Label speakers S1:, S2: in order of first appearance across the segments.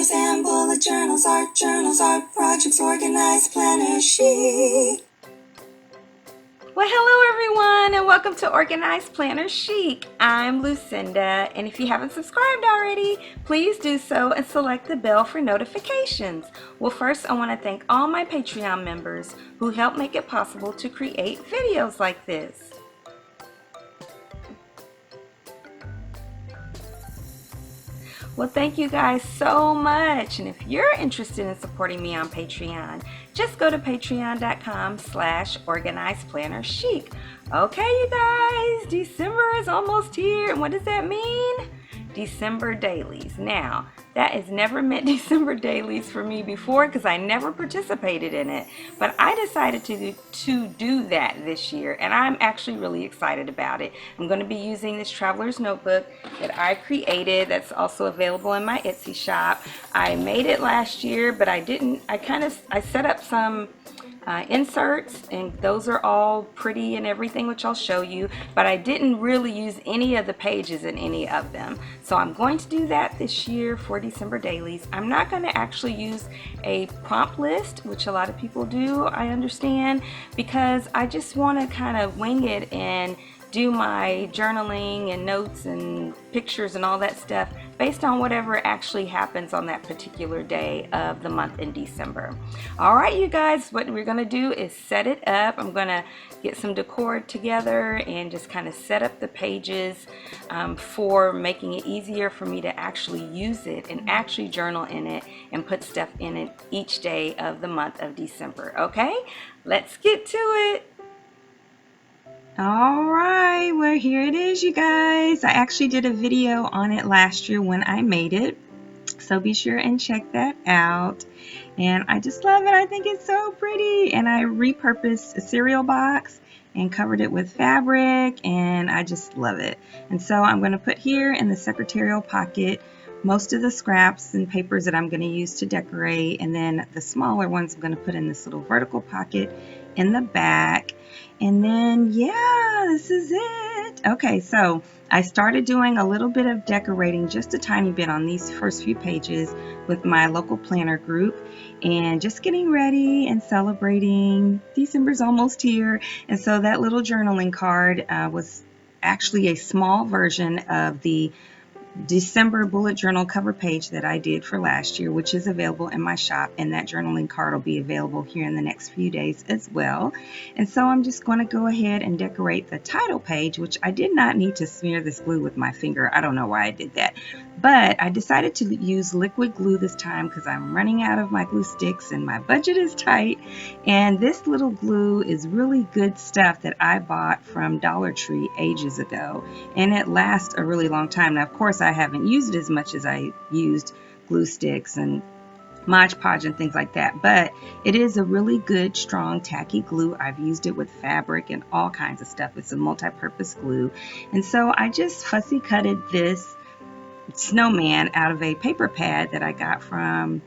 S1: planners and bullet journals, art projects, organized planner chic.
S2: Well, hello everyone, and welcome to Organized Planner Chic. I'm Lucinda, and if you haven't subscribed already, please do so and select the bell for notifications. Well, first I want to thank all my Patreon members who help make it possible to create videos like this. Well, thank you guys so much. And if you're interested in supporting me on Patreon, just go to patreon.com/organizedplannerchic. Okay, you guys, December is almost here. And what does that mean? December dailies. Now, that has never meant December dailies for me before because I never participated in it. But I decided to do that this year, and I'm actually really excited about it. I'm going to be using this traveler's notebook that I created that's also available in my Etsy shop. I made it last year, but I set up some inserts, and those are all pretty and everything, which I'll show you, but I didn't really use any of the pages in any of them. So I'm going to do that this year for December dailies. I'm not going to actually use a prompt list, which a lot of people do, I understand, because I just want to kind of wing it and do my journaling and notes and pictures and all that stuff based on whatever actually happens on that particular day of the month in December. All right, you guys, what we're going to do is set it up. I'm going to get some decor together and just kind of set up the pages for making it easier for me to actually use it and actually journal in it and put stuff in it each day of the month of December. Okay, let's get to it. All right, well, here it is, you guys. I actually did a video on it last year when I made it, so be sure and check that out. And I just love it. I think it's so pretty. And I repurposed a cereal box and covered it with fabric, and I just love it. And so I'm going to put here in the secretarial pocket most of the scraps and papers that I'm going to use to decorate, and then the smaller ones I'm going to put in this little vertical pocket in the back. And then, yeah, this is it. Okay, so I started doing a little bit of decorating, just a tiny bit on these first few pages with my local planner group, and just getting ready and celebrating. December's almost here. And so that little journaling card was actually a small version of the December bullet journal cover page that I did for last year, which is available in my shop, and that journaling card will be available here in the next few days as well. And so I'm just going to go ahead and decorate the title page, which I did not need to smear this glue with my finger. I don't know why I did that, but I decided to use liquid glue this time because I'm running out of my glue sticks and my budget is tight. And this little glue is really good stuff that I bought from Dollar Tree ages ago, and it lasts a really long time. Now, of course, I haven't used it as much as I used glue sticks and Mod Podge and things like that, but it is a really good, strong, tacky glue. I've used it with fabric and all kinds of stuff. It's a multi-purpose glue. And so I just fussy cutted this snowman out of a paper pad that I got from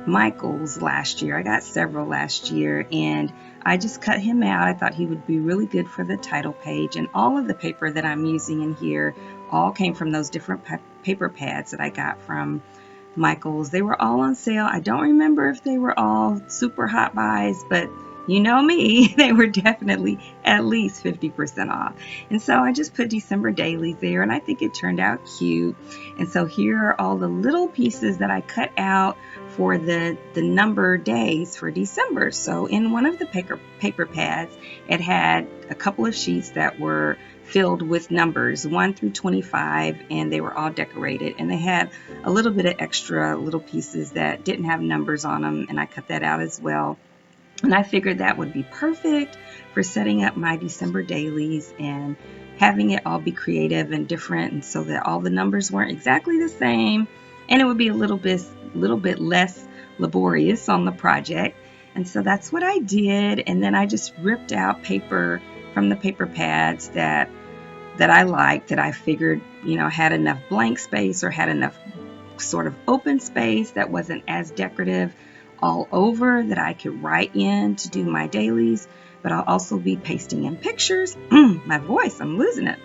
S2: Michael's last year. I got several last year, and I just cut him out. I thought he would be really good for the title page, and all of the paper that I'm using in here all came from those different paper pads that I got from Michael's. They were all on sale. I don't remember if they were all super hot buys, but you know me, they were definitely at least 50% off. And so I just put December dailies there, and I think it turned out cute. And so here are all the little pieces that I cut out for the number days for December. So in one of the paper pads, it had a couple of sheets that were filled with numbers 1 through 25, and they were all decorated, and they had a little bit of extra little pieces that didn't have numbers on them, and I cut that out as well. And I figured that would be perfect for setting up my December dailies and having it all be creative and different, and so that all the numbers weren't exactly the same, and it would be a little bit less laborious on the project. And so that's what I did. And then I just ripped out paper from the paper pads that I liked, that I figured, had enough blank space or had enough sort of open space that wasn't as decorative all over, that I could write in to do my dailies. But I'll also be pasting in pictures. My voice, I'm losing it.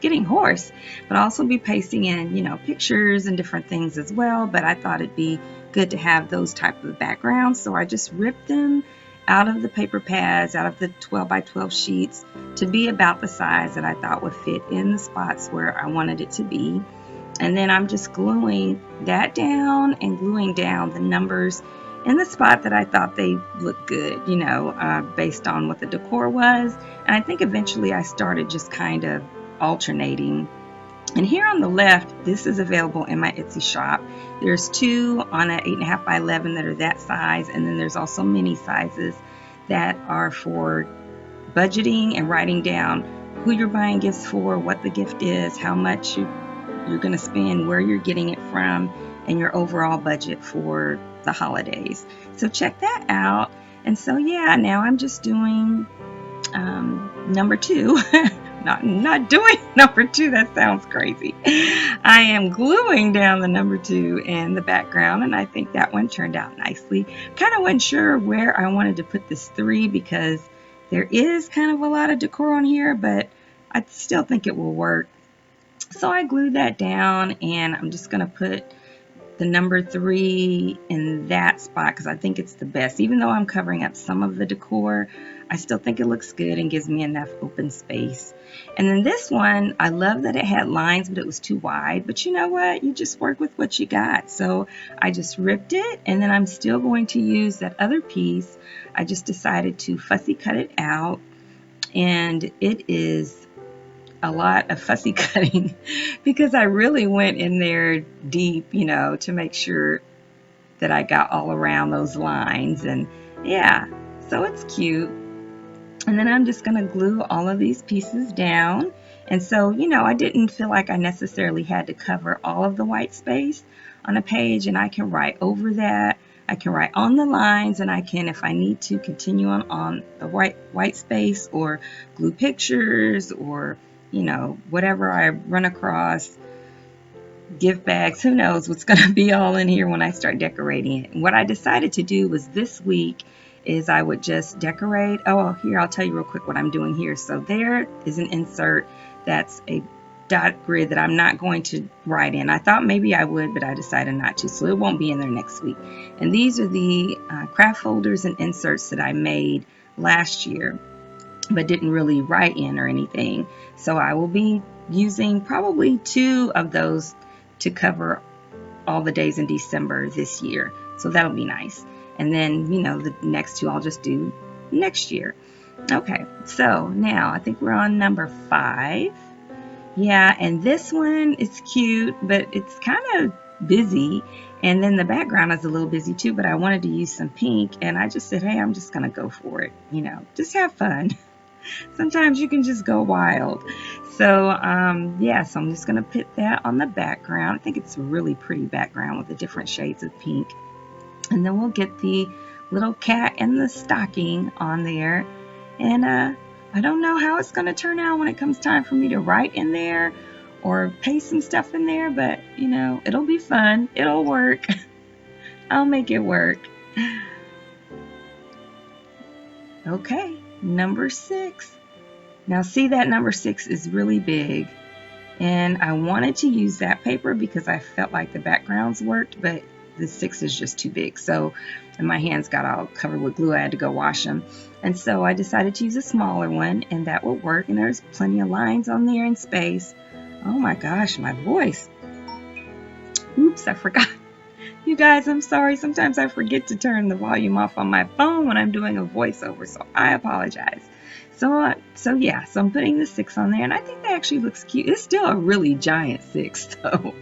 S2: getting hoarse. But I'll also be pasting in, you know, pictures and different things as well. But I thought it'd be good to have those type of backgrounds. So I just ripped them out of the paper pads, out of the 12 by 12 sheets to be about the size that I thought would fit in the spots where I wanted it to be. And then I'm just gluing that down and gluing down the numbers in the spot that I thought they looked good, you know, based on what the decor was. And I think eventually I started just kind of alternating. And here on the left, this is available in my Etsy shop. There's two on an 8.5 by 11 that are that size, and then there's also mini sizes that are for budgeting and writing down who you're buying gifts for, what the gift is, how much you're going to spend, where you're getting it from, and your overall budget for the holidays. So check that out. And so yeah, now I'm just doing number 2. not doing number 2, that sounds crazy. I am gluing down the number 2 in the background, and I think that one turned out nicely. Kind of wasn't sure where I wanted to put this 3 because there is kind of a lot of decor on here, but I still think it will work. So I glued that down, and I'm just going to put the number 3 in that spot because I think it's the best. Even though I'm covering up some of the decor, I still think it looks good and gives me enough open space. And then this one, I love that it had lines, but it was too wide. But you know what? You just work with what you got. So I just ripped it, and then I'm still going to use that other piece. I just decided to fussy cut it out, and it is a lot of fussy cutting because I really went in there deep, you know, to make sure that I got all around those lines. And yeah, so it's cute. And then I'm just going to glue all of these pieces down. And so, you know, I didn't feel like I necessarily had to cover all of the white space on a page, and I can write over that. I can write on the lines, and I can, if I need to, continue on the white space or glue pictures or, you know, whatever I run across, gift bags, who knows what's going to be all in here when I start decorating it. And what I decided to do was this week is I would just decorate. Oh, here, I'll tell you real quick what I'm doing here. So there is an insert that's a dot grid that I'm not going to write in. I thought maybe I would, but I decided not to, so it won't be in there next week. And these are the craft folders and inserts that I made last year, but didn't really write in or anything. So I will be using probably 2 of those to cover all the days in December this year. So that'll be nice. And then, you know, the next 2 I'll just do next year. Okay, so now I think we're on number 5. Yeah, and this one is cute, but it's kind of busy. And then the background is a little busy too, but I wanted to use some pink, and I just said, hey, I'm just going to go for it. You know, just have fun. Sometimes you can just go wild. So yeah, so I'm just going to put that on the background. I think it's a really pretty background with the different shades of pink. And then we'll get the little cat and the stocking on there. And I don't know how it's going to turn out when it comes time for me to write in there or paste some stuff in there, but you know, it'll be fun. It'll work. I'll make it work. Okay, number 6. Now see, that number 6 is really big, and I wanted to use that paper because I felt like the backgrounds worked, but the 6 is just too big. So, and my hands got all covered with glue. I had to go wash them. And so I decided to use a smaller one, and that will work. And there's plenty of lines on there and space. Oh my gosh, my voice. Oops, I forgot. You guys, I'm sorry. Sometimes I forget to turn the volume off on my phone when I'm doing a voiceover, so I apologize. So yeah, so I'm putting the 6 on there, and I think that actually looks cute. It's still a really giant 6, though.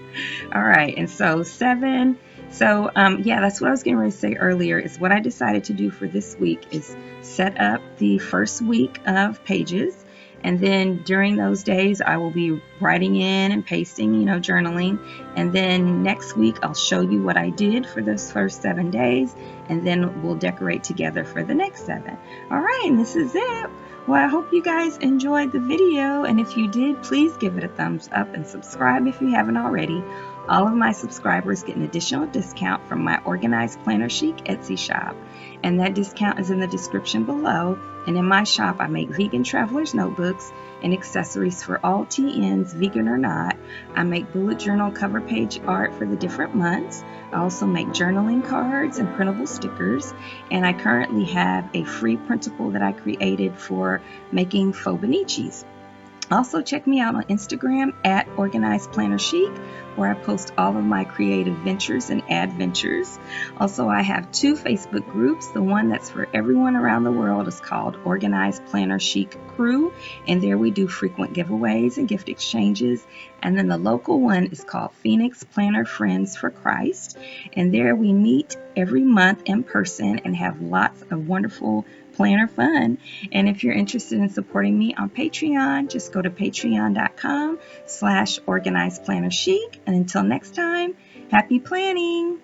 S2: All right, and so 7. So yeah, that's what I was getting ready to say earlier, is what I decided to do for this week is set up the first week of pages. And then during those days, I will be writing in and pasting, you know, journaling. And then next week, I'll show you what I did for those first 7 days. And then we'll decorate together for the next 7. All right, and this is it. Well, I hope you guys enjoyed the video. And if you did, please give it a thumbs up and subscribe if you haven't already. All of my subscribers get an additional discount from my Organized Planner Chic Etsy shop, and that discount is in the description below. And in my shop, I make vegan traveler's notebooks and accessories for all TNs, vegan or not. I make bullet journal cover page art for the different months. I also make journaling cards and printable stickers, and I currently have a free printable that I created for making faux benicis. Also, check me out on Instagram at Organized Planner Chic, where I post all of my creative ventures and adventures. Also, I have 2 Facebook groups. The one that's for everyone around the world is called Organized Planner Chic Crew, and there we do frequent giveaways and gift exchanges. And then the local one is called Phoenix Planner Friends for Christ, and there we meet every month in person and have lots of wonderful planner fun. And if you're interested in supporting me on Patreon, just go to patreon.com/organizedplannerchic. And until next time, happy planning!